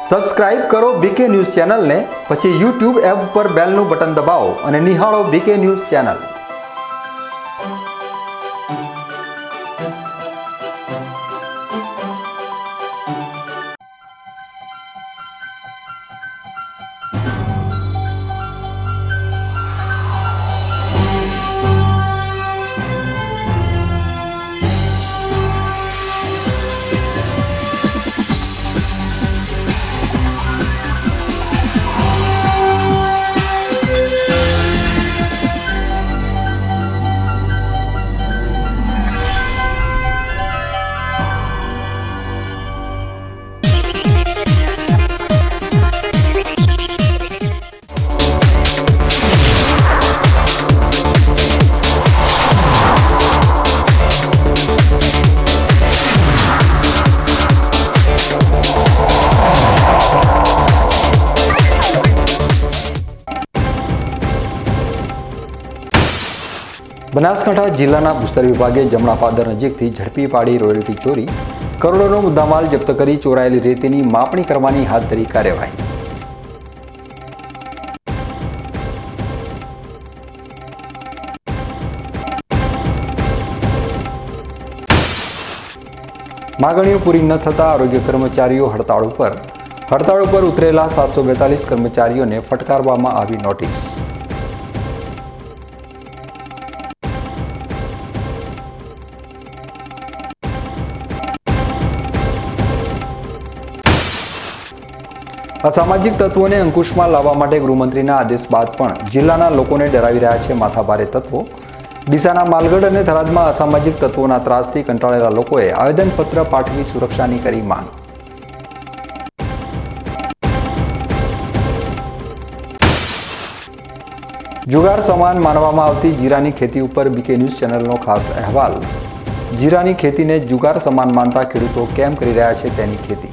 Subscribe કરો બીકે news ચેનલને, પછી YouTube એપ પર બેલનું બટન દબાવો અને નિહાળો બીકે ન્યૂઝ ચેનલ। બનાસકાંઠા જિલ્લાના ભૂસ્તર વિભાગે જમણાપાદર નજીકથી ઝડપી પાડી રોયલ્ટી ચોરી, કરોડોનો મુદ્દામાલ જપ્ત કરી ચોરાયેલી રેતીની માપણી કરવાની હાથ ધરી કાર્યવાહી। માગણીઓ પૂરી ન થતા આરોગ્ય કર્મચારીઓ હડતાળ ઉપર ઉતરેલા 742 કર્મચારીઓને ફટકારવામાં આવી નોટિસ। અસામાજિક તત્વોને અંકુશમાં લાવવા માટે ગૃહમંત્રીના આદેશ બાદ પણ જિલ્લાના લોકોને ડરાવી રહ્યા છે માથાભારે તત્વો। ડીસાના માલગઢ અને થરાદમાં અસામાજિક તત્વોના ત્રાસથી કંટાળેલા લોકોએ આવેદનપત્ર પાઠવી સુરક્ષાની કરી માંગ। જુગાર સમાન માનવામાં આવતી જીરાની ખેતી ઉપર બીકે ન્યૂઝ ચેનલનો ખાસ અહેવાલ। જીરાની ખેતીને જુગાર સમાન માનતા ખેડૂતો કેમ કરી રહ્યા છે તેની ખેતી।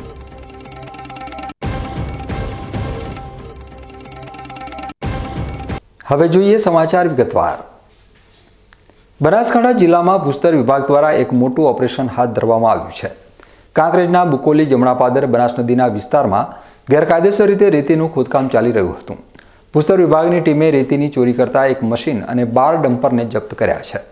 હવે જોઈએ સમાચાર વિગતવાર। બનાસકાંઠા જિલ્લામાં ભૂસ્તર વિભાગ દ્વારા એક મોટું ઓપરેશન હાથ ધરવામાં આવ્યું છે। કાંકરેજના બુકોલી જમણાપાદર બનાસ નદીના વિસ્તારમાં ગેરકાયદેસર રીતે રેતીનું ખોદકામ ચાલી રહ્યું હતું। ભૂસ્તર વિભાગની ટીમે રેતીની ચોરી કરતા એક મશીન અને 12 ડમ્પરને જપ્ત કર્યા છે।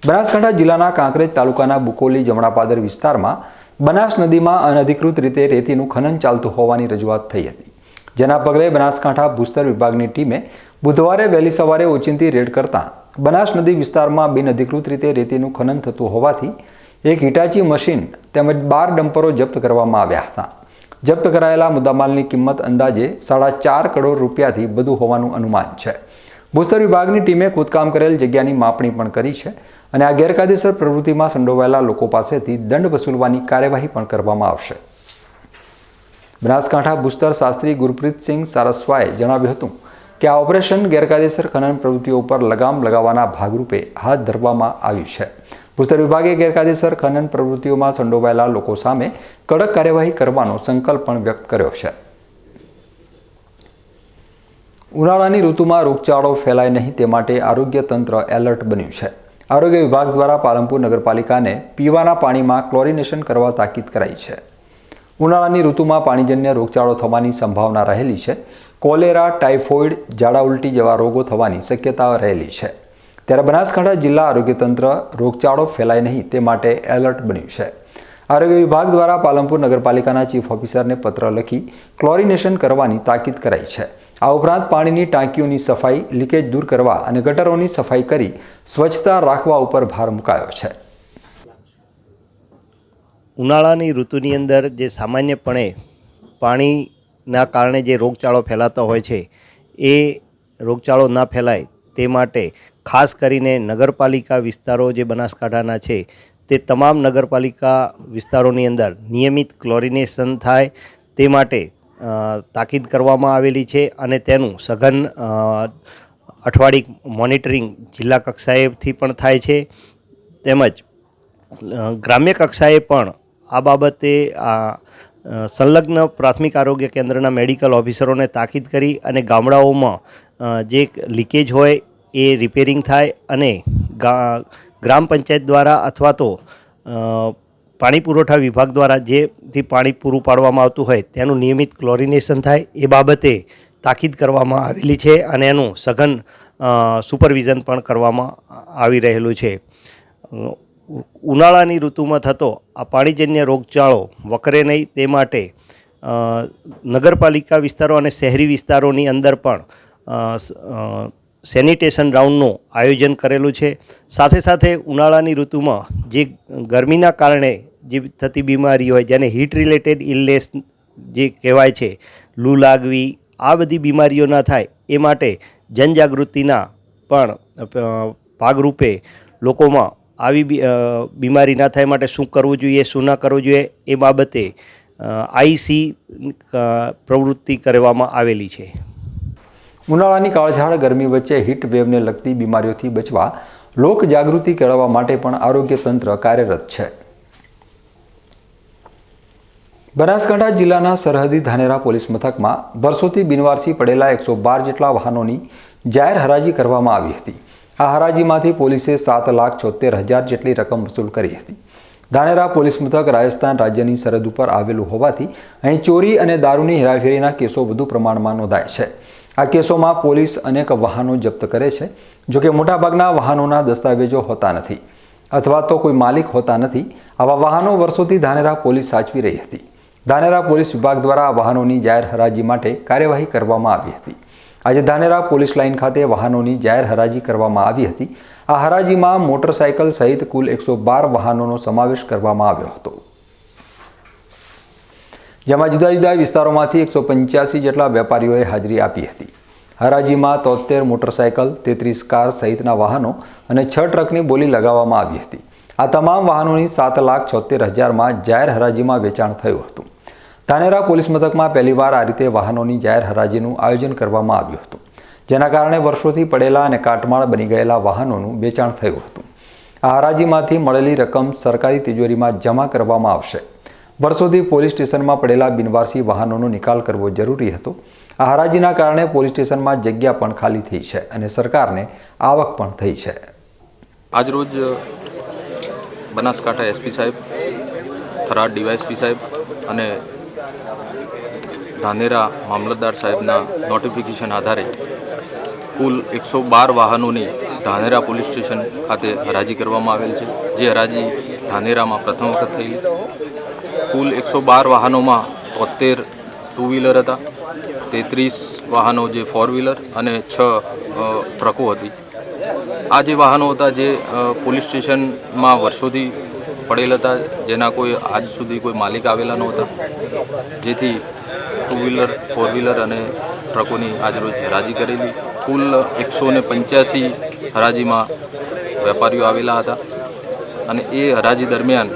બનાસકાંઠા જિલ્લાના કાંકરેજ તાલુકાના બુકોલી જમણાપાદર વિસ્તારમાં બનાસ નદીમાં અનધિકૃત રીતે રેતીનું ખનન ચાલતું હોવાની રજૂઆત થઈ હતી, જેના પગલે બનાસકાંઠા ભૂસ્તર વિભાગની ટીમે બુધવારે વહેલી સવારે ઓચિંતી રેડ કરતા બનાસ નદી વિસ્તારમાં બિનઅધિકૃત રીતે રેતીનું ખનન થતું હોવાથી એક હિટાચી મશીન તેમજ 12 ડમ્પરો જપ્ત કરવામાં આવ્યા હતા। જપ્ત કરાયેલા મુદ્દામાલની કિંમત અંદાજે 4.5 કરોડ રૂપિયાથી વધુ હોવાનું અનુમાન છે। ભૂસ્તર વિભાગની ટીમે ખોદકામ કરેલ જગ્યાની માપણી પણ કરી છે અને આ ગેરકાયદેસર પ્રવૃત્તિમાં સંડોવાયેલા લોકો પાસેથી દંડ વસૂલવાની કાર્યવાહી પણ કરવામાં આવશે। બનાસકાંઠા ભૂસ્તર શાસ્ત્રી ગુરપ્રીતસિંહ સારસ્વાએ જણાવ્યું હતું કે આ ઓપરેશન ગેરકાયદેસર ખનન પ્રવૃત્તિઓ પર લગામ લગાવવાના ભાગરૂપે હાથ ધરવામાં આવ્યું છે। ભૂસ્તર વિભાગે ગેરકાયદેસર ખનન પ્રવૃત્તિઓમાં સંડોવાયેલા લોકો સામે કડક કાર્યવાહી કરવાનો સંકલ્પ પણ વ્યક્ત કર્યો છે। ઉનાળાની ઋતુમાં રોગચાળો ફેલાય નહીં તે માટે આરોગ્ય તંત્ર એલર્ટ બન્યું છે। આરોગ્ય વિભાગ દ્વારા પાલનપુર નગરપાલિકાને પીવાના પાણીમાં ક્લોરિનેશન કરવા તાકીદ કરાઈ છે। ઉનાળાની ઋતુમાં પાણીજન્ય રોગચાળો થવાની સંભાવના રહેલી છે। કોલેરા, ટાઇફોઇડ, ઝાડા ઉલટી જેવા રોગો થવાની શક્યતા રહેલી છે। ત્યારે બનાસકાંઠા જિલ્લા આરોગ્ય તંત્ર રોગચાળો ફેલાય નહીં તે માટે એલર્ટ બન્યું છે। આરોગ્ય વિભાગ દ્વારા પાલનપુર નગરપાલિકાના ચીફ ઓફિસરને પત્ર લખી ક્લોરિનેશન કરવાની તાકીદ કરાઈ છે। આ ઉપરાંત પાણીની ટાંકીઓની સફાઈ, લીકેજ દૂર કરવા અને ગટરોની સફાઈ કરી સ્વચ્છતા રાખવા ઉપર ભાર મુકાયો છે। ઉનાળાની ઋતુની અંદર જે સામાન્યપણે પાણીના કારણે જે રોગચાળો ફેલાતો હોય છે એ રોગચાળો ના ફેલાય તે માટે ખાસ કરીને નગરપાલિકા વિસ્તારો જે બનાસકાંઠાના છે તે તમામ નગરપાલિકા વિસ્તારોની અંદર નિયમિત ક્લોરિનેશન થાય તે માટે તાકીદ કરવામાં આવેલી છે અને તેનું સઘન અઠવાડિક મોનિટરિંગ જિલ્લા કક્ષાએથી પણ થાય છે, તેમજ ગ્રામ્ય કક્ષાએ પણ આ બાબતે સંલગ્ન પ્રાથમિક આરોગ્ય કેન્દ્રના મેડિકલ ઓફિસરોને તાકીદ કરી અને ગામડાઓમાં જે લીકેજ હોય એ રિપેરિંગ થાય અને ગ્રામ પંચાયત દ્વારા અથવા તો પાણી પુરવઠા વિભાગ દ્વારા જેથી પાણી પૂરું પાડવામાં આવતું હોય તેનું નિયમિત ક્લોરિનેશન થાય એ બાબતે તાકીદ કરવામાં આવેલી છે અને એનું સઘન સુપરવિઝન પણ કરવામાં આવી રહેલું છે. ઉનાળાની ઋતુમાં થતો આ પાણીજન્ય રોગચાળો વકરે નહીં તે માટે નગરપાલિકા વિસ્તારો અને શહેરી વિસ્તારોની અંદર પણ સેનિટેશન રાઉન્ડનું આયોજન કરેલું છે. સાથે સાથે ઉનાળાની ઋતુમાં જે ગરમીના કારણે જે થતી બીમારી હોય જેને હીટ રિલેટેડ ઇલનેસ જે કહેવાય છે, લૂ લાગવી, આ બધી બીમારીઓ ના થાય એ માટે જનજાગૃતિના પણ ભાગરૂપે લોકોમાં આવી બીમારી ના થાય માટે શું કરવું જોઈએ, શું ના કરવું જોઈએ એ બાબતે આઈસી પ્રવૃત્તિ કરવામાં આવેલી છે. ઉનાળાની કાળઝાળ ગરમી વચ્ચે હીટ વેવને લગતી બીમારીઓથી બચવા લોક જાગૃતિ કેળવવા માટે પણ આરોગ્ય તંત્ર કાર્યરત છે. બનાસકાંઠા જિલ્લાના સરહદી ધાનેરા પોલીસ મથકમાં વર્ષોથી બિનવારસી પડેલા 112 જેટલા વાહનોની જાહેર હરાજી કરવામાં આવી હતી. આ હરાજીમાંથી પોલીસે 7,76,000 જેટલી રકમ વસૂલ કરી હતી. ધાનેરા પોલીસ મથક રાજસ્થાન રાજ્યની સરહદ ઉપર આવેલું હોવાથી અહીં ચોરી અને દારૂની હેરાફેરીના કેસો વધુ પ્રમાણમાં નોંધાય છે. આ કેસોમાં પોલીસ અનેક વાહનો જપ્ત કરે છે. જોકે મોટાભાગના વાહનોના દસ્તાવેજો હોતા નથી અથવા તો કોઈ માલિક હોતા નથી. આવા વાહનો વર્ષોથી ધાનેરા પોલીસ સાચવી રહી હતી. ધાનેરા પોલીસ વિભાગ દ્વારા આ વાહનોની જાહેર હરાજી માટે કાર્યવાહી કરવામાં આવી હતી. આજે ધાનેરા પોલીસ લાઇન ખાતે વાહનોની જાહેર હરાજી કરવામાં આવી હતી. આ હરાજીમાં મોટરસાયકલ સહિત કુલ 112 વાહનોનો સમાવેશ કરવામાં આવ્યો હતો, જેમાં જુદા જુદા વિસ્તારોમાંથી 185 જેટલા વેપારીઓએ હાજરી આપી હતી. હરાજીમાં 73 મોટરસાયકલ, 33 કાર સહિતના વાહનો અને 6 ટ્રકની બોલી લગાવવામાં આવી હતી. આ તમામ વાહનોની 7,76,000માં જાહેર હરાજીમાં વેચાણ થયું હતું. ધાનેરા પોલીસ મથકમાં પહેલીવાર આ રીતે વાહનોની જાહેર હરાજીનું આયોજન કરવામાં આવ્યું હતું, જેના કારણે વર્ષોથી પડેલા અને કાટમાળ બની ગયેલા વાહનોનું વેચાણ થયું હતું. આ હરાજીમાંથી મળેલી રકમ સરકારી તિજોરીમાં જમા કરવામાં આવશે. વર્ષોથી પોલીસ સ્ટેશનમાં પડેલા બિનવારસી વાહનોનો નિકાલ કરવો જરૂરી હતો. આ હરાજીના કારણે પોલીસ સ્ટેશનમાં જગ્યા પણ ખાલી થઈ છે અને સરકારને આવક પણ થઈ છે. આજરોજ બનાસકાંઠા એસપી સાહેબ, થરાદ ડીવાયએસપી સાહેબ અને ધાનેરા મામલતદાર સાહેબના નોટિફિકેશન આધારે કુલ 112 વાહનોની ધાનેરા પોલીસ સ્ટેશન ખાતે હરાજી કરવામાં આવેલ છે. જે હરાજી ધાનેરામાં પ્રથમ વખત થયેલી. કુલ 112 વાહનોમાં 73 ટુ વ્હીલર હતા, 33 વાહનો જે ફોર વ્હીલર અને 6 ટ્રકો હતી. આ જે વાહનો હતા જે પોલીસ સ્ટેશનમાં વર્ષોથી પડેલ હતા, જેના કોઈ આજ સુધી કોઈ માલિક આવેલા નહોતા, જેથી ટુ વ્હીલર, ફોર વ્હીલર અને ટ્રકોની આજરોજ હરાજી કરેલી. કુલ 185 હરાજીમાં વેપારીઓ આવેલા હતા અને એ હરાજી દરમિયાન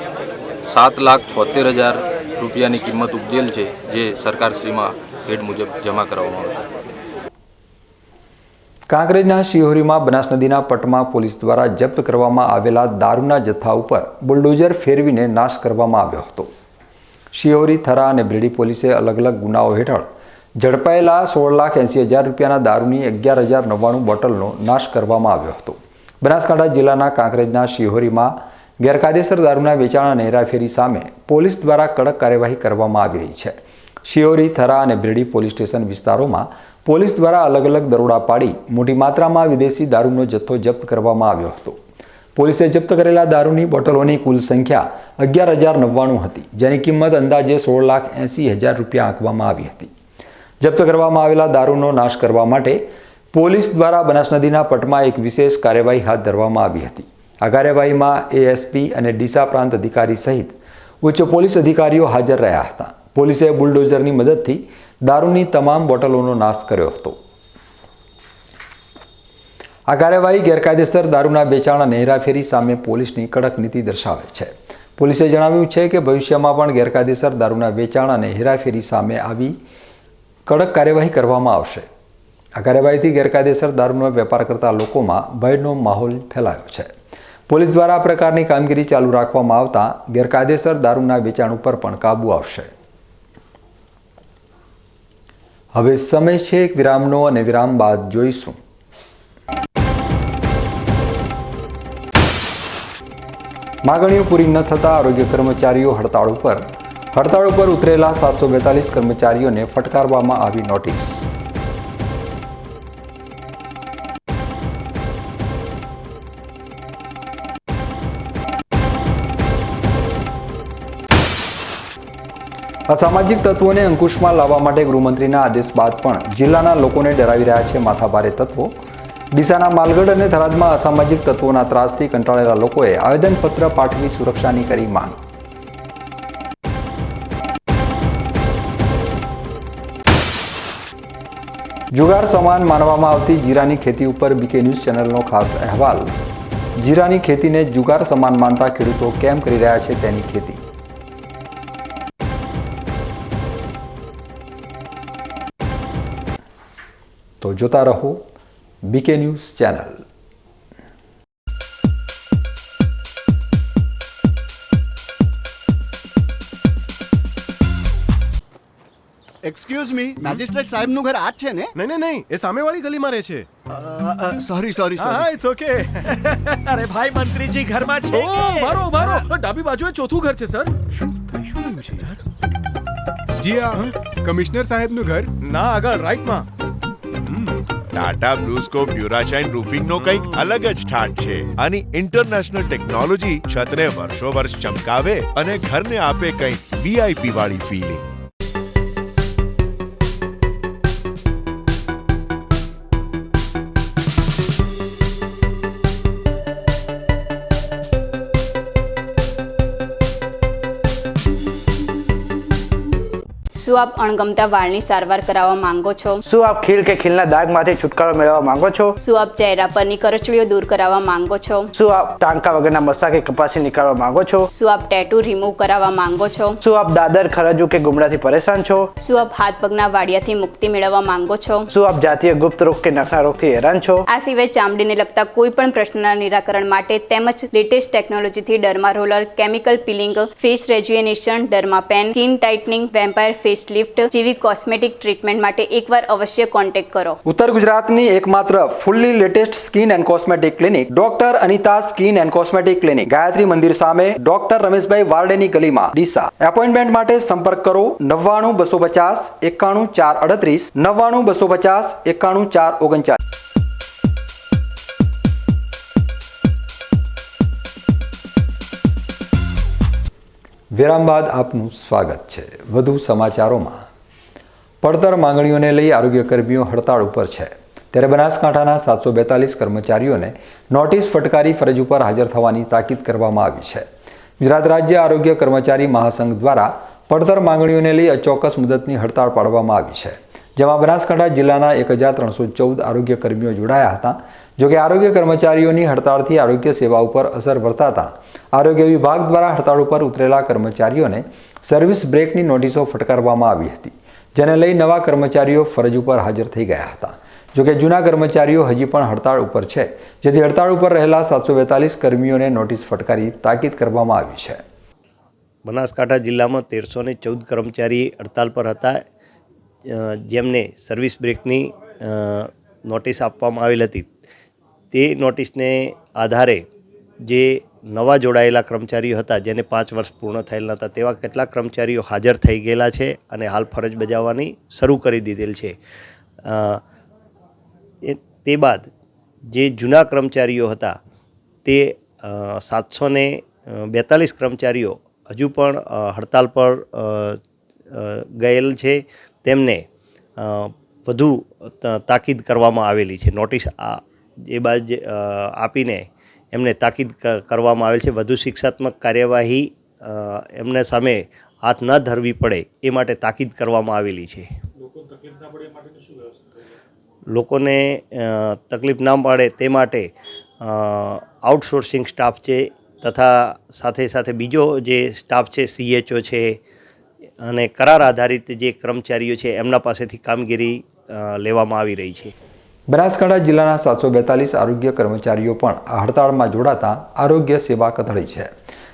7,76,000 રૂપિયાની કિંમત ઉપજેલ છે, જે સરકારશ્રીમાં હેડ મુજબ જમા કરવામાં આવશે. કાંકરેજના શિહોરીમાં બનાસ નદીના પટમાં પોલીસ દ્વારા જપ્ત કરવામાં આવેલા દારૂના જથ્થા ઉપર બુલડોઝર ફેરવીને નાશ કરવામાં આવ્યો હતો. શિહોરી, થરા અને બ્રેડી પોલીસે અલગ અલગ ગુનાઓ હેઠળ ઝડપાયેલા 16,80,000 રૂપિયાના દારૂની 11,099 બોટલનો નાશ કરવામાં આવ્યો હતો. બનાસકાંઠા જિલ્લાના કાંકરેજના શિહોરીમાં ગેરકાયદેસર દારૂના વેચાણ અને હેરાફેરી સામે પોલીસ દ્વારા કડક કાર્યવાહી કરવામાં આવી રહી છે. શિહોરી, થરા અને બ્રેડી પોલીસ સ્ટેશન વિસ્તારોમાં પોલીસ દ્વારા અલગ અલગ દરોડા પાડી મોટી માત્રામાં વિદેશી દારૂનો જથ્થો જપ્ત કરવામાં આવ્યો હતો. પોલીસે જપ્ત કરેલા દારૂની બોટલોની કુલ સંખ્યા 11,099 હતી, જેની કિંમત અંદાજે 16,80,000 રૂપિયા આંકવામાં આવી હતી. જપ્ત કરવામાં આવેલા દારૂનો નાશ કરવા માટે પોલીસ દ્વારા બનાસ નદીના પટમાં એક વિશેષ કાર્યવાહી હાથ ધરવામાં આવી હતી. આ કાર્યવાહીમાં એએસપી અને ડીસા પ્રાંત અધિકારી સહિત ઉચ્ચ પોલીસ અધિકારીઓ હાજર રહ્યા હતા. પોલીસે બુલડોઝરની મદદથી દારૂની તમામ બોટલોનો નાશ કર્યો હતો. આ કાર્યવાહી ગેરકાયદેસર દારૂના વેચાણ અને હેરાફેરી સામે પોલીસની કડક નીતિ દર્શાવે છે. પોલીસે જણાવ્યું છે કે ભવિષ્યમાં પણ ગેરકાયદેસર દારૂના વેચાણ અને હેરાફેરી સામે આવી કડક કાર્યવાહી કરવામાં આવશે. આ કાર્યવાહીથી ગેરકાયદેસર દારૂનો વેપાર કરતા લોકોમાં ભયનો માહોલ ફેલાયો છે. પોલીસ દ્વારા આ પ્રકારની કામગીરી ચાલુ રાખવામાં આવતા ગેરકાયદેસર દારૂના વેચાણ ઉપર પણ કાબૂ આવશે. હવે સમય છે એક વિરામનો અને વિરામ બાદ જોઈશું માગણીઓ પૂરી ન થતાં આરોગ્ય કર્મચારીઓ હડતાળ ઉપર ઉતરેલા 742 કર્મચારીઓને ફટકારવામાં આવી નોટિસ. અસામાજિક તત્વોને અંકુશમાં લાવવા માટે ગૃહમંત્રીના આદેશ બાદ પણ જિલ્લાના લોકોને ડરાવી રહ્યા છે માથાભારે તત્વો. ડીસાના માલગઢ અને થરાદમાં અસામાજિક તત્વોના ત્રાસથી કંટાળેલા લોકોએ આવેદનપત્ર પાઠવી સુરક્ષાની કરી માંગ. જુગાર સમાન માનવામાં આવતી જીરાની ખેતી ઉપર બીકે ન્યૂઝ ચેનલનો ખાસ અહેવાલ. જીરાની ખેતીને જુગાર સમાન માનતા ખેડૂતો કેમ કરી રહ્યા છે તેની ખેતી. તો જોતા રહો BK news channel. Excuse me, magistrate સાહેબનું ઘર આ જ છે ને? નહીં એ સામેવાળી ગલીમાં રહે છે. સોરી હા ઇટ્સ ઓકે. અરે ભાઈ મંત્રીજી ઘરમાં છે ઓ મારો ડાબી બાજુએ ચોથું ઘર છે સર. શું થયું છે યાર? જી આ કમિશનર સાહેબનું ઘર ના આગળ રાઈટમાં. ટાટા બ્લુસ્કોપ ડ્યુરાશાઇન રૂફિંગનો કંઈક અલગ જ ઠાઠ છે. આની ઇન્ટરનેશનલ ટેકનોલોજી છતને વર્ષો વર્ષ ચમકાવે અને ઘરને આપે કંઈક વીઆઈપી વાળી ફીલિંગ. શું આપ અણગમતા વાળની સારવાર કરાવવા માંગો છો? શું આપ ખીલ કે ખીલના દાગમાંથી છુટકારો મેળવવા માંગો છો? શું આપ ચહેરા પરની કરચલીઓ દૂર કરાવવા માંગો છો? શું આપ ટાંકા વગરના મસા કે કપાસી નીકાળવા માંગો છો? શું આપ ટેટુ રિમૂવ કરાવવા માંગો છો? શું આપ દાદર ખરજુ કે ગુમડાથી પરેશાન છો? શું આપ હાથ પગના વાડિયાથી મુક્તિ મેળવવા માંગો છો? શું આપ જાતીય ગુપ્ત રોગ કે નખના રોગથી હેરાન છો? આ સિવાય ચામડીને લગતા કોઈ પણ પ્રશ્નના નિરાકરણ માટે તેમજ લેટેસ્ટ ટેકનોલોજીથી derma roller, chemical peeling, face rejuvenation, derma pen, skin tightening, vampire face lift જેવી કોસ્મેટિક ટ્રીટમેન્ટ માટે એકવાર અવશ્ય કોન્ટેક્ટ કરો. ઉત્તર ગુજરાતની એકમાત્ર fully latest skin and cosmetic clinic doctor Anita skin and cosmetic clinic, Gayatri Mandir સામે, ડોક્ટર રમેશભાઈ વારડેની ગલીમાં, ડીસા. એપોઇન્ટમેન્ટ માટે સંપર્ક કરો 99 250 91 438 99 250 91 439. વિરામ બાદ આપનું સ્વાગત છે. વધુ સમાચારોમાં. પડતર માંગણીઓને લઈ આરોગ્ય કર્મીઓ હડતાળ ઉપર છે, ત્યારે બનાસકાંઠાના 742 કર્મચારીઓને નોટિસ ફટકારી ફરજ ઉપર હાજર થવાની તાકીદ કરવામાં આવી છે. ગુજરાત રાજ્ય આરોગ્ય કર્મચારી મહાસંઘ દ્વારા પડતર માંગણીઓને લઈ અચોક્કસ મુદતની હડતાળ પાડવામાં આવી છે, જેમાં બનાસકાંઠા જિલ્લાના 1314 આરોગ્ય કર્મીઓ જોડાયા હતા. જોકે આરોગ્ય કર્મચારીઓની હડતાળથી આરોગ્ય સેવા ઉપર અસર વર્તાતા આરોગ્ય વિભાગ દ્વારા હડતાળ ઉપર ઉતરેલા કર્મચારીઓને સર્વિસ બ્રેકની નોટિસો ફટકારવામાં આવી હતી, જેને લઈ નવા કર્મચારીઓ ફરજ ઉપર હાજર થઈ ગયા હતા. જોકે જૂના કર્મચારીઓ હજી પણ હડતાળ ઉપર છે, જેથી હડતાળ ઉપર રહેલા 742 કર્મીઓને નોટિસ ફટકારી તાકીદ કરવામાં આવી છે. બનાસકાંઠા જિલ્લામાં 1314 કર્મચારી હડતાલ પર હતા, જેમને સર્વિસ બ્રેકની નોટિસ આપવામાં આવેલ હતી. તે નોટિસને આધારે જે નવા જોડાયેલા કર્મચારીઓ હતા, જેને 5 વર્ષ પૂર્ણ થયેલ હતા, તેવા કેટલાક કર્મચારીઓ હાજર થઈ ગયેલા છે અને હાલ ફરજ બજાવવાની શરૂ કરી દીધેલ છે. તે બાદ જે જૂના કર્મચારીઓ હતા તે 742 કર્મચારીઓ હજુ પણ હડતાલ પર ગયેલ છે. તેમને વધુ તાકીદ કરવામાં આવેલી છે. નોટિસ એ બાદ આપીને એમને તાકીદ કરવામાં આવેલ છે. વધુ શિક્ષાત્મક કાર્યવાહી એમને સામે હાથ ન ધરવી પડે એ માટે તાકીદ કરવામાં આવેલી છે. લોકોને તકલીફ ના પડે તે માટે આઉટસોર્સિંગ સ્ટાફ છે તથા સાથે સાથે બીજો જે સ્ટાફ છે, CHO છે અને કરાર આધારિત જે કર્મચારીઓ છે એમના પાસેથી કામગીરી લેવામાં આવી રહી છે. બનાસકાંઠા જિલ્લાના 742 આરોગ્ય કર્મચારીઓ પણ આ હડતાળમાં જોડાતા આરોગ્ય સેવા કથળી છે,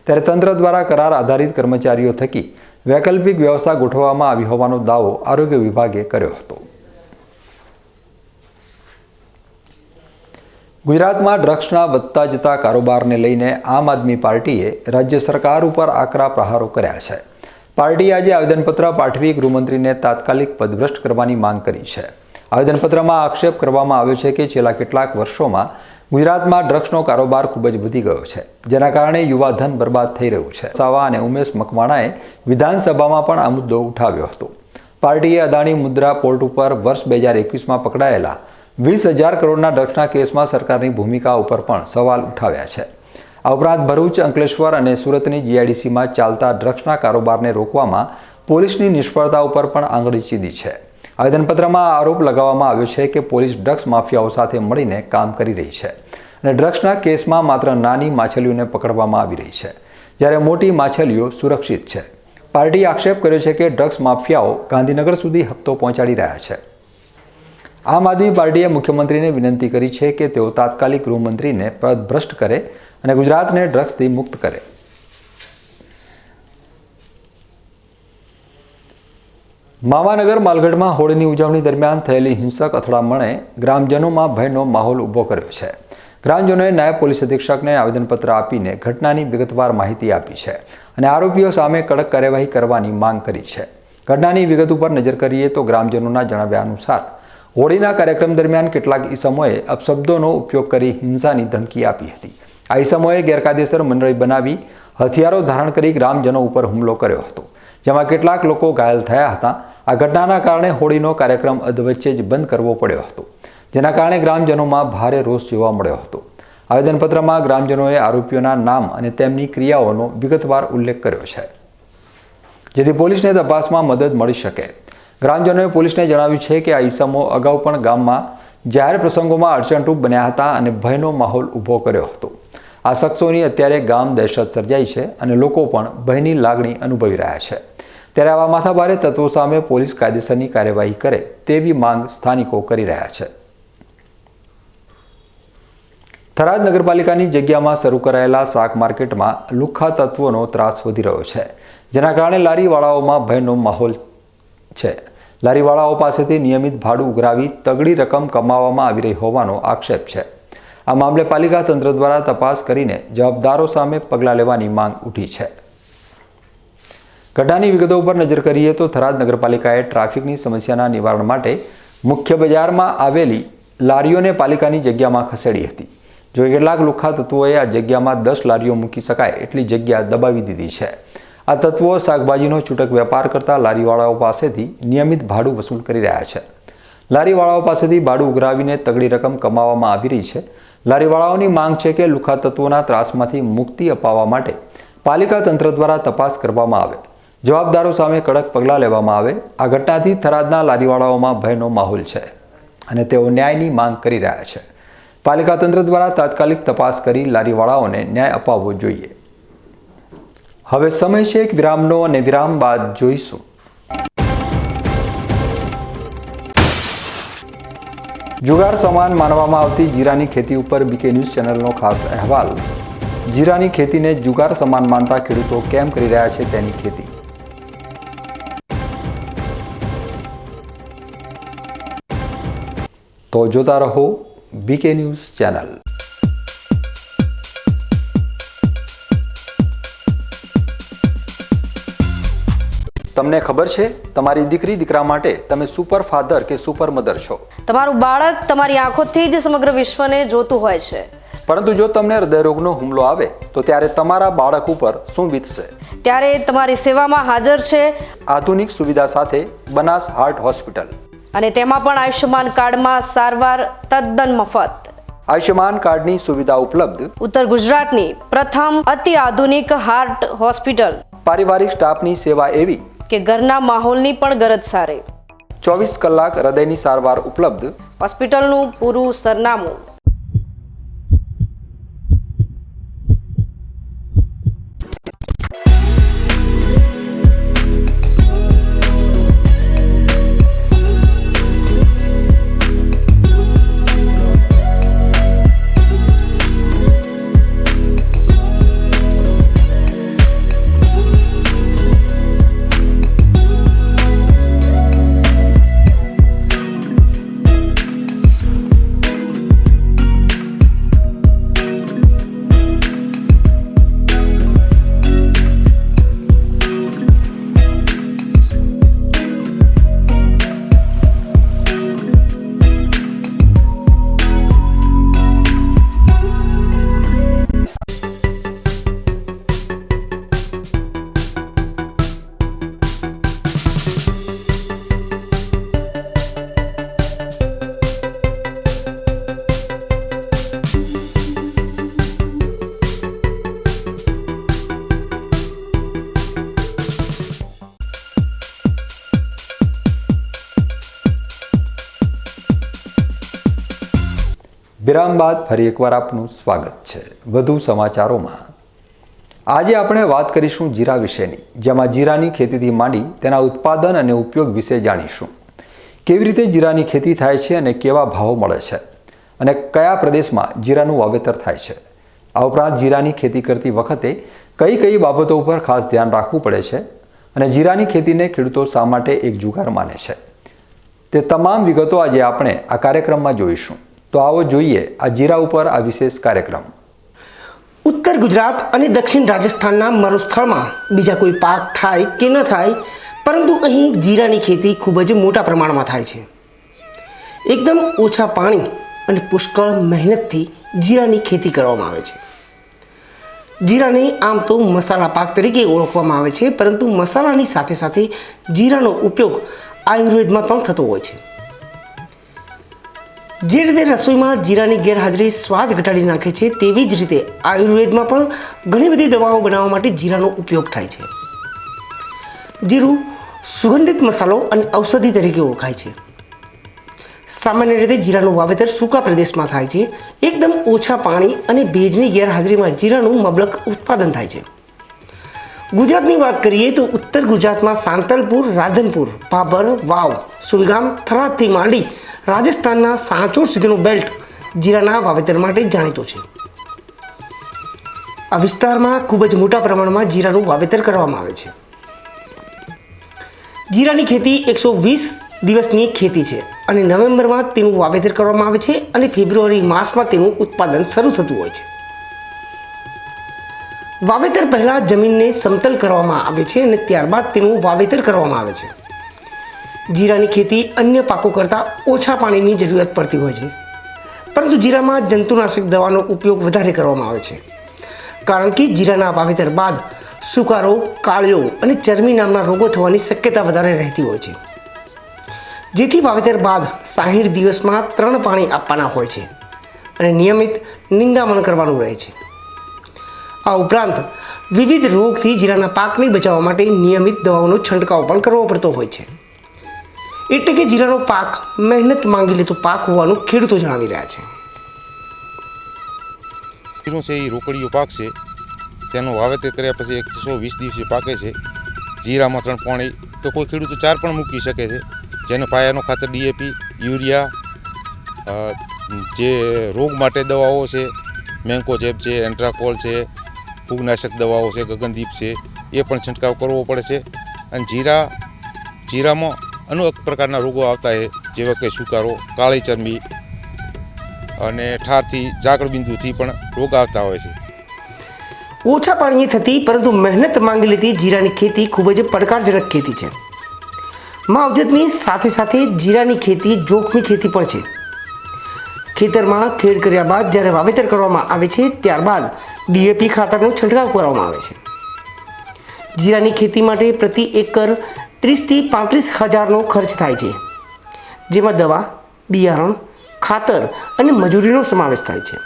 ત્યારે તંત્ર દ્વારા કરાર આધારિત કર્મચારીઓ થકી વૈકલ્પિક વ્યવસ્થા ગોઠવવામાં આવી હોવાનો દાવો આરોગ્ય વિભાગે કર્યો હતો. ગુજરાતમાં ડ્રગ્સના વધતા જતા કારોબારને લઈને આમ આદમી પાર્ટીએ રાજ્ય સરકાર ઉપર આકરા પ્રહારો કર્યા છે. પાર્ટીએ આજે આવેદનપત્ર પાઠવી ગૃહમંત્રીને તાત્કાલિક પદભ્રષ્ટ કરવાની માંગ કરી છે. આવેદનપત્રમાં આક્ષેપ કરવામાં આવ્યો છે કે છેલ્લા કેટલાક વર્ષોમાં ગુજરાતમાં ડ્રગ્સનો કારોબાર ખૂબ જ વધી ગયો છે, જેના કારણે યુવાધન બરબાદ થઈ રહ્યું છે. સાવા અને ઉમેશ મકવાણાએ વિધાનસભામાં પણ આ મુદ્દો ઉઠાવ્યો હતો. પાર્ટીએ અદાણી મુદ્રા પોર્ટ ઉપર વર્ષ 2021માં પકડાયેલા 20,000 કરોડના ડ્રગ્સના કેસમાં સરકારની ભૂમિકા ઉપર પણ સવાલ ઉઠાવ્યા છે. આ ઉપરાંત ભરૂચ, અંકલેશ્વર અને સુરતની જીઆઈડીસીમાં ચાલતા ડ્રગ્સના કારોબારને રોકવામાં પોલીસની નિષ્ફળતા ઉપર પણ આંગળી ચીંધી છે. આવેદનપત્રમાં આરોપ લગાવવામાં આવ્યો છે કે પોલીસ ડ્રગ્સ માફિયાઓ સાથે મળીને કામ કરી રહી છે અને ડ્રગ્સના કેસમાં માત્ર નાની માછલીઓને પકડવામાં આવી રહી છે, જ્યારે મોટી માછલીઓ સુરક્ષિત છે. પાર્ટીએ આક્ષેપ કર્યો છે કે ડ્રગ્સ માફિયાઓ ગાંધીનગર સુધી હપ્તો પહોંચાડી રહ્યા છે. આમ આદમી પાર્ટીએ મુખ્યમંત્રીને વિનંતી કરી છે કે તેઓ તાત્કાલિક ગૃહમંત્રીને પદભ્રષ્ટ કરે અને ગુજરાતને ડ્રગ્સથી મુક્ત કરે. મામાનગર માલગઢમાં હોળીની ઉજવણી દરમિયાન થયેલી હિંસક અથડામણે ગ્રામજનોમાં ભયનો માહોલ ઊભો કર્યો છે. ગ્રામજનોએ નાયબ પોલીસ અધિક્ષકને આવેદનપત્ર આપીને ઘટનાની વિગતવાર માહિતી આપી છે અને આરોપીઓ સામે કડક કાર્યવાહી કરવાની માંગ કરી છે. ઘટનાની વિગત ઉપર નજર કરીએ તો ગ્રામજનોના જણાવ્યા અનુસાર હોળીના કાર્યક્રમ દરમિયાન કેટલાક ઈસમોએ અપશબ્દોનો ઉપયોગ કરી હિંસાની ધમકી આપી હતી. આ ઈસમોએ ગેરકાયદેસર મંડળી બનાવી હથિયારો ધારણ કરી ગ્રામજનો ઉપર હુમલો કર્યો હતો, જેમાં કેટલાક લોકો ઘાયલ થયા હતા. આ ઘટનાના કારણે હોળીનો કાર્યક્રમ અધવચ્ચે જ બંધ કરવો પડ્યો હતો, જેના કારણે ગ્રામજનોમાં ભારે રોષ જોવા મળ્યો હતો. આવેદનપત્રમાં ગ્રામજનોએ આરોપીઓના નામ અને તેમની ક્રિયાઓનો વિગતવાર ઉલ્લેખ કર્યો છે, જેથી પોલીસને તપાસમાં મદદ મળી શકે. ગ્રામજનોએ પોલીસને જણાવ્યું છે કે આ ઈસમો અગાઉ પણ ગામમાં જાહેર પ્રસંગોમાં અડચણરૂપ બન્યા હતા અને ભયનો માહોલ ઊભો કર્યો હતો. આ શખ્સોની અત્યારે ગામ દહેશત સર્જાઈ છે અને લોકો પણ ભયની લાગણી અનુભવી રહ્યા છે. ત્યારે આવા માથાભારે તત્વો સામે પોલીસ કાયદેસરની કાર્યવાહી કરે તેવી માંગ સ્થાનિકો કરી રહ્યા છે. થરાદ નગરપાલિકાની જગ્યામાં શરૂ કરાયેલા શાક માર્કેટમાં લુખ્ખા તત્વોનો ત્રાસ વધી રહ્યો છે, જેના કારણે લારીવાળાઓમાં ભયનો માહોલ છે. લારીવાળાઓ પાસેથી નિયમિત ભાડું ઉઘરાવી તગડી રકમ કમાવામાં આવી રહી હોવાનો આક્ષેપ છે. આ મામલે પાલિકા તંત્ર દ્વારા તપાસ કરીને જવાબદારો સામે પગલાં લેવાની માંગ ઉઠી છે. ઘટનાની વિગતો ઉપર નજર કરીએ તો થરાદ નગરપાલિકાએ ટ્રાફિકની સમસ્યાના નિવારણ માટે મુખ્ય બજારમાં આવેલી લારીઓને પાલિકાની જગ્યામાં ખસેડી હતી. જો કેટલાક લુખ્ખા તત્વોએ આ જગ્યામાં 10 લારીઓ મૂકી શકાય એટલી જગ્યા દબાવી દીધી છે. આ તત્વો શાકભાજીનો છૂટક વેપાર કરતા લારીવાળાઓ પાસેથી નિયમિત ભાડું વસૂલ કરી રહ્યા છે. લારીવાળાઓ પાસેથી ભાડું ઉઘરાવીને તગડી રકમ કમાવામાં આવી રહી છે. લારીવાળાઓની માંગ છે કે લુખ્ખા તત્વોના ત્રાસમાંથી મુક્તિ અપાવવા માટે પાલિકા તંત્ર દ્વારા તપાસ કરવામાં આવે, જવાબદારો સામે કડક પગલાં લેવામાં આવે. આ ઘટનાથી થરાદના લારીવાળાઓમાં ભયનો માહોલ છે અને તેઓ ન્યાયની માંગ કરી રહ્યા છે. પાલિકા તંત્ર દ્વારા તાત્કાલિક તપાસ કરી લારીવાળાઓને ન્યાય અપાવવો જોઈએ. હવે સમય છે એક વિરામનો અને વિરામ બાદ જોઈશું જુગાર સમાન માનવામાં આવતી જીરાની ખેતી ઉપર બીકે ન્યૂઝ ચેનલનો ખાસ અહેવાલ. જીરાની ખેતીને જુગાર સમાન માનતા ખેડૂતો કેમ કરી રહ્યા છે તેની ખેતી. તો જોતા રહો બીકે ન્યૂઝ ચેનલ. તમને ખબર છે તમારી દીકરી દીકરા માટે તમે સુપર ફાધર કે સુપર મધર છો. તમારું બાળક તમારી આંખોથી જ સમગ્ર વિશ્વને જોતું હોય છે. પરંતુ જો તમને હૃદયરોગનો હુમલો આવે તો ત્યારે તમારા બાળક ઉપર શું વીતશે? ત્યારે તમારી સેવામાં હાજર છે આધુનિક સુવિધા સાથે બનાસ હાર્ટ હોસ્પિટલ, અને તેમાં પણ આયુષ્યમાન કાર્ડમાં સારવાર તદ્દન મફત. આયુષ્યમાન કાર્ડની સુવિધા ઉપલબ્ધ ઉત્તર ગુજરાતની પ્રથમ અતિ આધુનિક હાર્ટ હોસ્પિટલ. પારિવારિક સ્ટાફની સેવા એવી કે ઘરના માહોલની પણ ગરજ સારે. 24 કલાક હૃદયની સારવાર ઉપલબ્ધ. હોસ્પિટલનું પૂરું સરનામું વિરામ બાદ ફરી એકવાર આપનું સ્વાગત છે. વધુ સમાચારોમાં આજે આપણે વાત કરીશું જીરા વિશેની, જેમાં જીરાની ખેતીથી માંડી તેના ઉત્પાદન અને ઉપયોગ વિશે જાણીશું. કેવી રીતે જીરાની ખેતી થાય છે અને કેવા ભાવ મળે છે અને કયા પ્રદેશમાં જીરાનું વાવેતર થાય છે. આ ઉપરાંત જીરાની ખેતી કરતી વખતે કઈ કઈ બાબતો ઉપર ખાસ ધ્યાન રાખવું પડે છે અને જીરાની ખેતીને ખેડૂતો શા માટે એક જુગાર માને છે, તે તમામ વિગતો આજે આપણે આ કાર્યક્રમમાં જોઈશું. તો આવો જોઈએ આ જીરા ઉપર આ વિશેષ કાર્યક્રમ. ઉત્તર ગુજરાત અને દક્ષિણ રાજસ્થાનના મરુસ્થળમાં બીજા કોઈ પાક થાય કે ન થાય, પરંતુ અહીં જીરાની ખેતી ખૂબ જ મોટા પ્રમાણમાં થાય છે. એકદમ ઓછા પાણી અને પુષ્કળ મહેનતથી જીરાની ખેતી કરવામાં આવે છે. જીરાને આમ તો મસાલા પાક તરીકે ઓળખવામાં આવે છે, પરંતુ મસાલાની સાથે સાથે જીરાનો ઉપયોગ આયુર્વેદમાં પણ થતો હોય છે. જે રીતે રસોઈમાં જીરાની ગેરહાજરી સ્વાદ ઘટાડી નાખે છે, તેવી જ રીતે આયુર્વેદમાં પણ ઘણી બધી દવાઓ બનાવવા માટે જીરાનો ઉપયોગ થાય છે. જીરું સુગંધિત મસાલો અને ઔષધિ તરીકે ઓળખાય છે. સામાન્ય રીતે જીરાનું વાવેતર સૂકા પ્રદેશમાં થાય છે. એકદમ ઓછા પાણી અને ભેજની ગેરહાજરીમાં જીરાનું મબલક ઉત્પાદન થાય છે. ગુજરાતની વાત કરીએ તો ઉત્તર ગુજરાતમાં સાંતલપુર, રાધનપુર, ભાભર, વાવ, સુઈગામ, થરાદથી માંડી રાજસ્થાનના સાંચોર સુધીનો બેલ્ટ જીરાના વાવેતર માટે જાણીતો છે. આ વિસ્તારમાં ખૂબ જ મોટા પ્રમાણમાં જીરાનું વાવેતર કરવામાં આવે છે. જીરાની ખેતી 120 દિવસની ખેતી છે અને નવેમ્બરમાં તેનું વાવેતર કરવામાં આવે છે અને ફેબ્રુઆરી માસમાં તેનું ઉત્પાદન શરૂ થતું હોય છે. વાવેતર પહેલાં જમીનને સમતલ કરવામાં આવે છે અને ત્યારબાદ તેનું વાવેતર કરવામાં આવે છે. જીરાની ખેતી અન્ય પાકો કરતાં ઓછા પાણીની જરૂરિયાત પડતી હોય છે, પરંતુ જીરામાં જંતુનાશક દવાનો ઉપયોગ વધારે કરવામાં આવે છે, કારણ કે જીરાના વાવેતર બાદ સુકારો, કાળિયો અને ચરમી નામના રોગો થવાની શક્યતા વધારે રહેતી હોય છે. જેથી વાવેતર બાદ 60 દિવસમાં 3 પાણી આપવાના હોય છે અને નિયમિત નિંદામણ કરવાનું રહે છે. આ ઉપરાંત વિવિધ રોગથી જીરાના પાકને બચાવવા માટે નિયમિત દવાઓનો છંટકાવ પણ કરવો પડતો હોય છે. એટલે કે જીરાનો પાક મહેનત માંગી લેતો પાક હોવાનું ખેડૂતો જણાવી રહ્યા છે. જીરું છે એ રોકડીયો પાક છે. તેનું વાવેતર કર્યા પછી 120 દિવસે પાકે છે. જીરામાં 3 પાણી તો કોઈ ખેડૂતો 4 પણ મૂકી શકે છે. જેને પાયાનો ખાતર ડીએપી, યુરિયા, જે રોગ માટે દવાઓ છે, મેન્કોજેબ છે, એન્ટ્રાકોલ છે, ફૂગનાશક દવાઓ છે, ગગનદીપ છે, એ પણ છંટકાવ કરવો પડે છે. અને જીરામાં અનેક પ્રકારના રોગો આવતા છે, જેવા કે સુકારો, કાળી ચરબી અને ઠારથી ઝાકળ બિંદુથી પણ રોગ આવતા હોય છે. ઓછા પાણીએ થતી પરંતુ મહેનત માંગી લેતી જીરાની ખેતી ખૂબ જ પડકારજનક ખેતી છે. માવજતની સાથે સાથે જીરાની ખેતી જોખમી ખેતી પણ છે. ખેતરમાં ખેડ કર્યા બાદ જ્યારે વાવેતર કરવામાં આવે છે, ત્યારબાદ ડીએપી ખાતરનો છંટકાવ કરવામાં આવે છે. જીરાની ખેતી માટે પ્રતિ એકર 30 થી 35 હજારનો ખર્ચ થાય છે, જેમાં દવા, બિયારણ, ખાતર અને મજૂરીનો સમાવેશ થાય છે.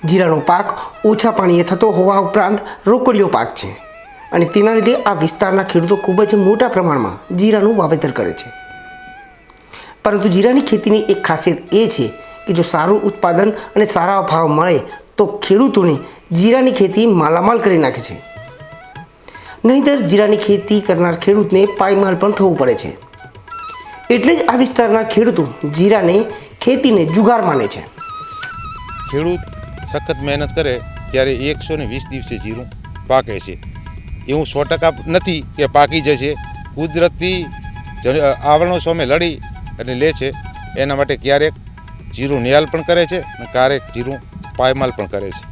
જીરાનો પાક ઓછા પાણીએ થતો હોવા ઉપરાંત રોકડીયો પાક છે અને તેના લીધે આ વિસ્તારના ખેડૂતો ખૂબ જ મોટા પ્રમાણમાં જીરાનું વાવેતર કરે છે. પરંતુ જીરાની ખેતીની એક ખાસિયત એ છે કે જો સારું ઉત્પાદન અને સારા ભાવ મળે તો ખેડૂતોને જીરાની ખેતી માલામાલ કરી નાખે છે. નહીંતર જીરાની ખેતી કરનાર ખેડૂતને પાયમાલ પણ થવું પડે છે. એટલે જ આ વિસ્તારના ખેડૂતો જીરાને ખેતીને જુગાર માને છે. ખેડૂત સખત મહેનત કરે ત્યારે 120 દિવસે જીરું પાકે છે. એવું 100% નથી કે પાકી જશે. કુદરતી આવરણો સામે લડી અને લે છે. એના માટે ક્યારેક જીરું નિયાલ પણ કરે છે અને ક્યારેક જીરું પાયમાલ પણ કરે છે.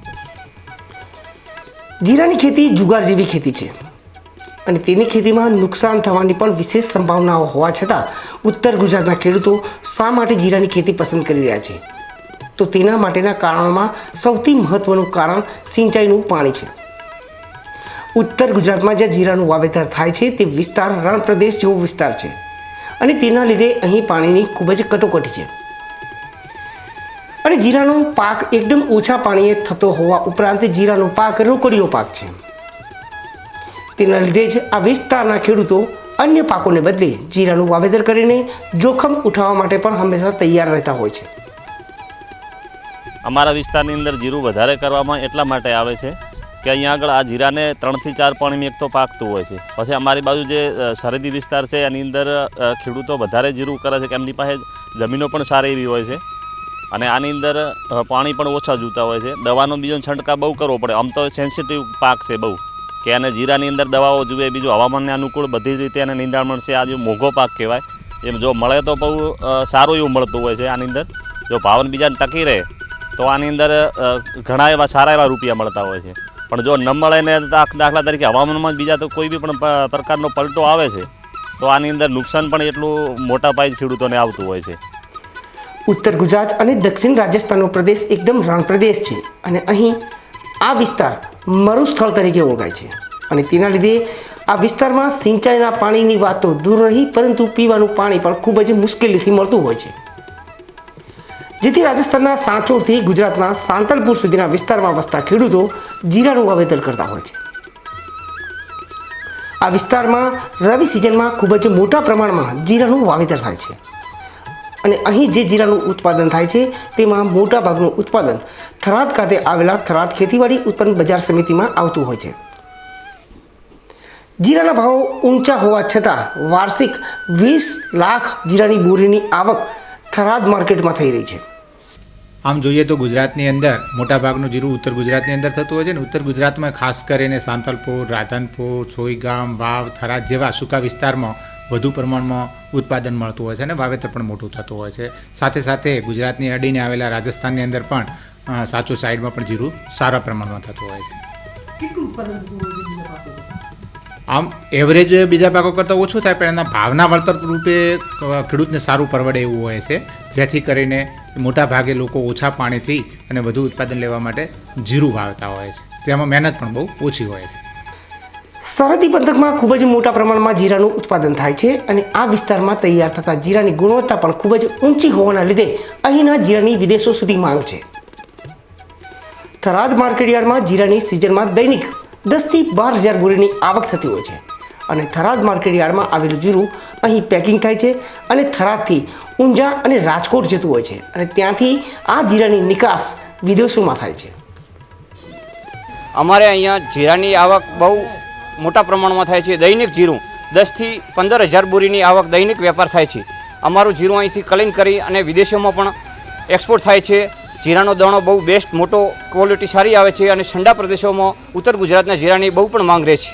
જીરાની ખેતી જુગાર જેવી ખેતી છે અને તેની ખેતીમાં નુકસાન થવાની પણ વિશેષ સંભાવનાઓ હોવા છતાં ઉત્તર ગુજરાતના ખેડૂતો શા માટે જીરાની ખેતી પસંદ કરી રહ્યા છે? તો તેના માટેના કારણોમાં સૌથી મહત્વનું કારણ સિંચાઈનું પાણી છે. ઉત્તર ગુજરાતમાં જ્યાં જીરાનું વાવેતર થાય છે તે વિસ્તાર રણ પ્રદેશ જેવો વિસ્તાર છે અને તેના લીધે અહીં પાણીની ખૂબ જ કટોકટી છે. અને જીરાનો પાક એકદમ ઓછા પાણીએ થતો હોવા ઉપરાંત જીરાનો પાક રોકડીયો પાક છે. તેના લીધે જ આ વિસ્તારના ખેડૂતો અન્ય પાકોને બદલે જીરાનું વાવેતર કરીને જોખમ ઉઠાવવા માટે પણ હંમેશા તૈયાર રહેતા હોય છે. અમારા વિસ્તારની અંદર જીરું વધારે કરવામાં એટલા માટે આવે છે કે અહીંયા આગળ આ જીરાને 3 થી 4 પાણીમાં એક તો પાકતું હોય છે. પછી અમારી બાજુ જે સરહદી વિસ્તાર છે એની અંદર ખેડૂતો વધારે જીરું કરે છે કે એમની પાસે જમીનો પણ સારી એવી હોય છે અને આની અંદર પાણી પણ ઓછા જોતા હોય છે. દવાનો બીજો છંટકાવ બહુ કરવો પડે. આમ તો સેન્સિટિવ પાક છે બહુ, કે એને જીરાની અંદર દવાઓ જોઈએ, બીજું હવામાનને અનુકૂળ બધી જ રીતે એને નિંદામણ છે. આ જે મોંઘો પાક કહેવાય, એમ જો મળે તો બહુ સારું એવું મળતું હોય છે. આની અંદર જો ભાવન બીજાને ટકી રહે તો આની અંદર ઘણા એવા સારા એવા રૂપિયા મળતા હોય છે. પણ જો ન મળે ને દાખલા તરીકે હવામાનમાં બીજા તો કોઈ બી પણ પ્રકારનો પલટો આવે છે તો આની અંદર નુકસાન પણ એટલું મોટા પાયે ખેડૂતોને આવતું હોય છે. ઉત્તર ગુજરાત અને દક્ષિણ રાજસ્થાનનો પ્રદેશ એકદમ રણ પ્રદેશ છે અને અહીં આ વિસ્તાર મરુસ્થળ તરીકે ઓળખાય છે અને તેના લીધે આ વિસ્તારમાં સિંચાઈના પાણીની વાત તો દૂર રહી, પરંતુ પીવાનું પાણી પણ ખૂબ જ મુશ્કેલીથી મળતું હોય છે. જેથી રાજસ્થાનના સાંચોરથી ગુજરાતના સાંતલપુર સુધીના વિસ્તારમાં વસતા ખેડૂતો જીરાનું વાવેતર કરતા હોય છે. આ વિસ્તારમાં રવિ સિઝનમાં ખૂબ જ મોટા પ્રમાણમાં જીરાનું વાવેતર થાય છે અને અહીં જે જીરાનું ઉત્પાદન થાય છે તેમાં મોટા ભાગનું ઉત્પાદન થરાદ ખાતે આવેલા થરાદ ખેતીવાડી ઉત્પન્ન બજાર સમિતિમાં આવતું હોય છે. જીરાના ભાવ ઊંચા હોવા છતાં વાર્ષિક 20 લાખ જીરાની બોરીની આવક થરાદ માર્કેટમાં થઈ રહી છે. આમ જોઈએ તો ગુજરાતની અંદર મોટાભાગનું જીરું ઉત્તર ગુજરાતની અંદર થતું હોય છે ને ઉત્તર ગુજરાતમાં ખાસ કરીને સાંતલપુર, રાધનપુર, સોઈગામ, વાવ, થરાદ જેવા સૂકા વિસ્તારમાં વધુ પ્રમાણમાં ઉત્પાદન મળતું હોય છે અને વાવેતર પણ મોટું થતું હોય છે. સાથે સાથે ગુજરાતની અડીને આવેલા રાજસ્થાનની અંદર પણ સાચો સાઈડમાં પણ જીરું સારા પ્રમાણમાં થતું હોય છે. આમ એવરેજ બીજા પાકો કરતાં ઓછું થાય, પણ એના ભાવના વળતર રૂપે ખેડૂતને સારું પરવડે એવું હોય છે, જેથી કરીને મોટા ભાગે લોકો ઓછા પાણીથી અને વધુ ઉત્પાદન લેવા માટે જીરું વાવતા હોય છે. તેમાં મહેનત પણ બહુ ઓછી હોય છે. સરહદી પંથકમાં ખૂબ જ મોટા પ્રમાણમાં જીરાનું ઉત્પાદન થાય છે અને આ વિસ્તારમાં તૈયાર થતા જીરાની ગુણવત્તા પણ ખૂબ જ ઊંચી હોવાના લીધે અહીંના જીરાની વિદેશો સુધી માંગ છે. થરાદ માર્કેટયાર્ડમાં જીરાની સિઝનમાં દૈનિક 10 થી 12,000 બોરીની આવક થતી હોય છે અને થરાદ માર્કેટયાર્ડમાં આવેલું જીરું અહીં પેકિંગ થાય છે અને થરાદથી ઊંઝા અને રાજકોટ જતું હોય છે અને ત્યાંથી આ જીરાની નિકાસ વિદેશોમાં થાય છે. અમારે અહીંયા જીરાની આવક બહુ મોટા પ્રમાણમાં થાય છે. દૈનિક જીરું 10 થી 15,000 બોરીની આવક દૈનિક વેપાર થાય છે. અમારું જીરું અહીંથી કલીન કરી અને વિદેશોમાં પણ એક્સપોર્ટ થાય છે. જીરાનો દાણો બહુ બેસ્ટ, મોટો, ક્વોલિટી સારી આવે છે અને ઠંડા પ્રદેશોમાં ઉત્તર ગુજરાતના જીરાની બહુ પણ માંગ રહે છે.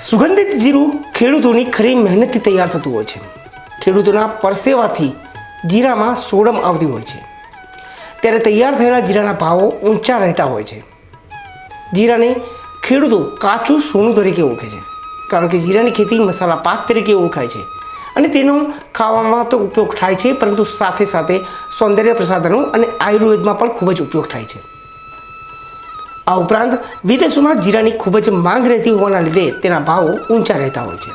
સુગંધિત જીરું ખેડૂતોની ખરી મહેનતથી તૈયાર થતું હોય છે. ખેડૂતોના પરસેવાથી જીરામાં સોડમ આવતી હોય છે, ત્યારે તૈયાર થયેલા જીરાના ભાવો ઊંચા રહેતા હોય છે. જીરાને ખેડૂતો કાચું સોનું તરીકે ઓળખે છે, કારણ કે જીરાની ખેતી મસાલા પાક તરીકે ઓળખાય છે અને તેનો ખાવામાં તો ઉપયોગ થાય છે, પરંતુ સાથે સાથે સૌંદર્ય પ્રસાધનો અને આયુર્વેદમાં પણ ખૂબ જ ઉપયોગ થાય છે. આ ઉપરાંત વિદેશોમાં જીરાની ખૂબ જ માંગ રહેતી હોવાના લીધે તેના ભાવો ઊંચા રહેતા હોય છે.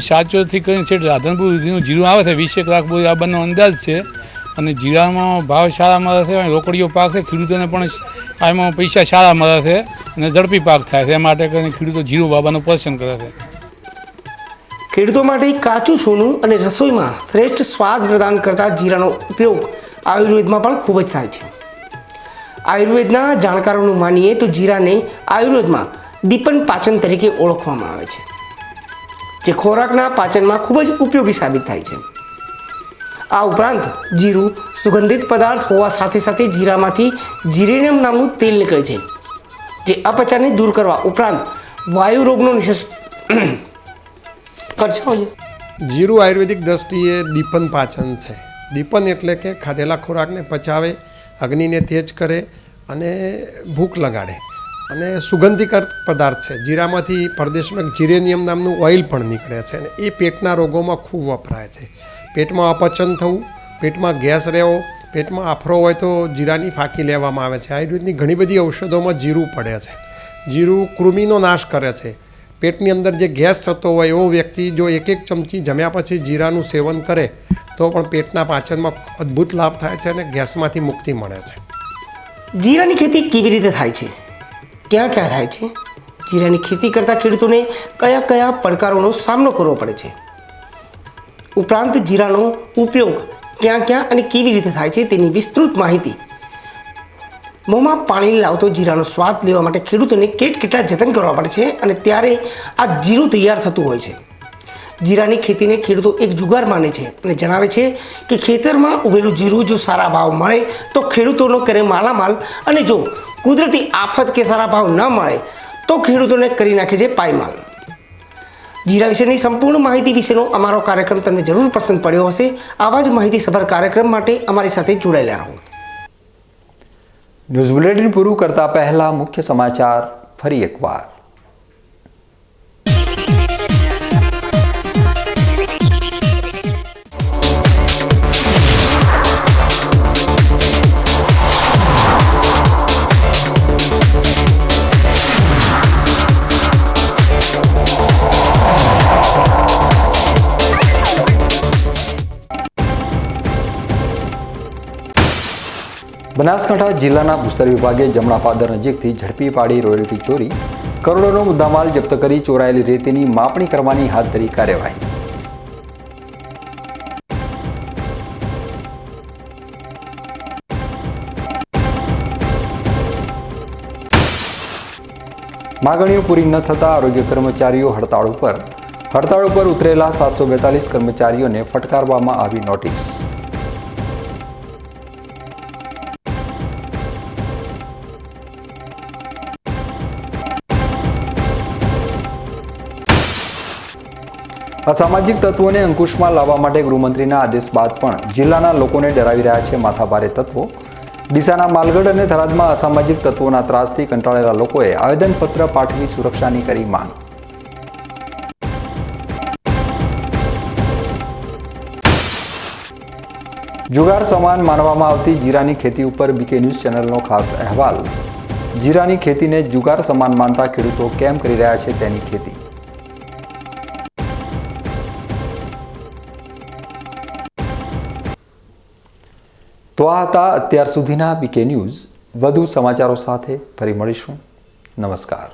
સાચોથી કરીને છે રાધનપુર સુધીનું જીરું આવે છે 20 લાખ બોરી આવવાનો અંદાજ છે અને જીરામાં ભાવ સારા મળે છે અને રોકડીઓ પાક છે. ખેડૂતોને પણ આમાં પૈસા સારા મળે છે અને ઝડપી પાક થાય છે. એ માટે કરીને ખેડૂતો જીરું વાવવાનું પસંદ કરે છે. ખેડૂતો માટે કાચું સોનું અને રસોઈમાં શ્રેષ્ઠ સ્વાદ પ્રદાન કરતા જીરાનો ઉપયોગ આયુર્વેદમાં પણ ખૂબ જ થાય છે. આયુર્વેદના જાણકારોનું માનીએ તો જીરાને આયુર્વેદમાં દીપન પાચન તરીકે ઓળખવામાં આવે છે, જે ખોરાકના પાચનમાં ખૂબ જ ઉપયોગી સાબિત થાય છે. આ ઉપરાંત જીરું સુગંધિત પદાર્થ હોવા સાથે સાથે જીરામાંથી જીરેનિયમ નામનું તેલ નીકળે છે, જે અપચાને દૂર કરવા ઉપરાંત વાયુ રોગનો જીરું આયુર્વેદિક દ્રષ્ટિએ દીપન પાચન છે. દીપન એટલે કે ખાધેલા ખોરાકને પચાવે, અગ્નિને તેજ કરે અને ભૂખ લગાડે અને સુગંધિકર પદાર્થ છે. જીરામાંથી પરદેશમાં જીરેનિયમ નામનું ઓઇલ પણ નીકળે છે અને એ પેટના રોગોમાં ખૂબ વપરાય છે. પેટમાં અપચન થવું, પેટમાં ગેસ રહેવો, પેટમાં આફરો હોય તો જીરાની ફાંકી લેવામાં આવે છે. આયુર્વેદની ઘણી બધી ઔષધોમાં જીરું પડે છે. જીરું કૃમિનો નાશ કરે છે. પેટની અંદર જે ગેસ થતો હોય એવો વ્યક્તિ જો 1 ચમચી જમ્યા પછી જીરાનું સેવન કરે તો પણ પેટના પાચનમાં અદ્ભુત લાભ થાય છે અને ગેસમાંથી મુક્તિ મળે છે. જીરાની ખેતી કેવી રીતે થાય છે, ક્યાં ક્યાં થાય છે, જીરાની ખેતી કરતા ખેડૂતોને કયા કયા પડકારોનો સામનો કરવો પડે છે, ઉપરાંત જીરાનો ઉપયોગ ક્યાં ક્યાં અને કેવી રીતે થાય છે તેની વિસ્તૃત માહિતી. મોંમાં પાણી લાવતો જીરાનો સ્વાદ લેવા માટે ખેડૂતોને કેટલા જતન કરવા પડે છે અને ત્યારે આ જીરું તૈયાર થતું હોય છે. જીરાની ખેતીને ખેડૂતો એક જુગાર માને છે અને જણાવે છે કે ખેતરમાં ઉગેલું જીરું જો સારા ભાવ મળે તો ખેડૂતોનો કરે માલામાલ, અને જો કુદરતી આફત કે સારા ભાવ ન મળે તો ખેડૂતોને કરી નાખે છે પાયમાલ. જીરા વિશેની સંપૂર્ણ માહિતી વિશેનો અમારો કાર્યક્રમ તમને જરૂર પસંદ પડ્યો હશે. આવા જ માહિતીસભર કાર્યક્રમ માટે અમારી સાથે જોડાયેલા રહો. ન્યૂઝ બુલેટિન પૂરું કરતા પહેલા મુખ્ય સમાચાર ફરી એકવાર. બનાસકાંઠા જિલ્લાના ભૂસ્તર વિભાગે જમણાપાદર નજીકથી ઝડપી પાડી રોયલ્ટી ચોરી, કરોડોનો મુદ્દામાલ જપ્ત કરી ચોરાયેલી રેતીની માપણી કરવાની હાથ ધરી કાર્યવાહી. માગણીઓ પૂરી ન થતા આરોગ્ય કર્મચારીઓ હડતાળ ઉપર ઉતરેલા 742 કર્મચારીઓને ફટકારવામાં આવી નોટિસ. અસામાજિક તત્વોને અંકુશમાં લાવવા માટે ગૃહમંત્રીના આદેશ બાદ પણ જિલ્લાના લોકોને ડરાવી રહ્યા છે માથાભારે તત્વો. ડીસાના માલગઢ અને થરાદમાં અસામાજિક તત્વોના ત્રાસથી કંટાળેલા લોકોએ આવેદનપત્ર પાઠવી સુરક્ષાની કરી માંગ. જુગાર સમાન માનવામાં આવતી જીરાની ખેતી ઉપર બીકે ન્યૂઝ ચેનલનો ખાસ અહેવાલ. જીરાની ખેતીને જુગાર સમાન માનતા ખેડૂતો કેમ કરી રહ્યા છે તેની ખેતી. તો આ હતા અત્યાર સુધીના બીકે ન્યૂઝ. વધુ સમાચારો સાથે ફરી મળીશું. નમસ્કાર.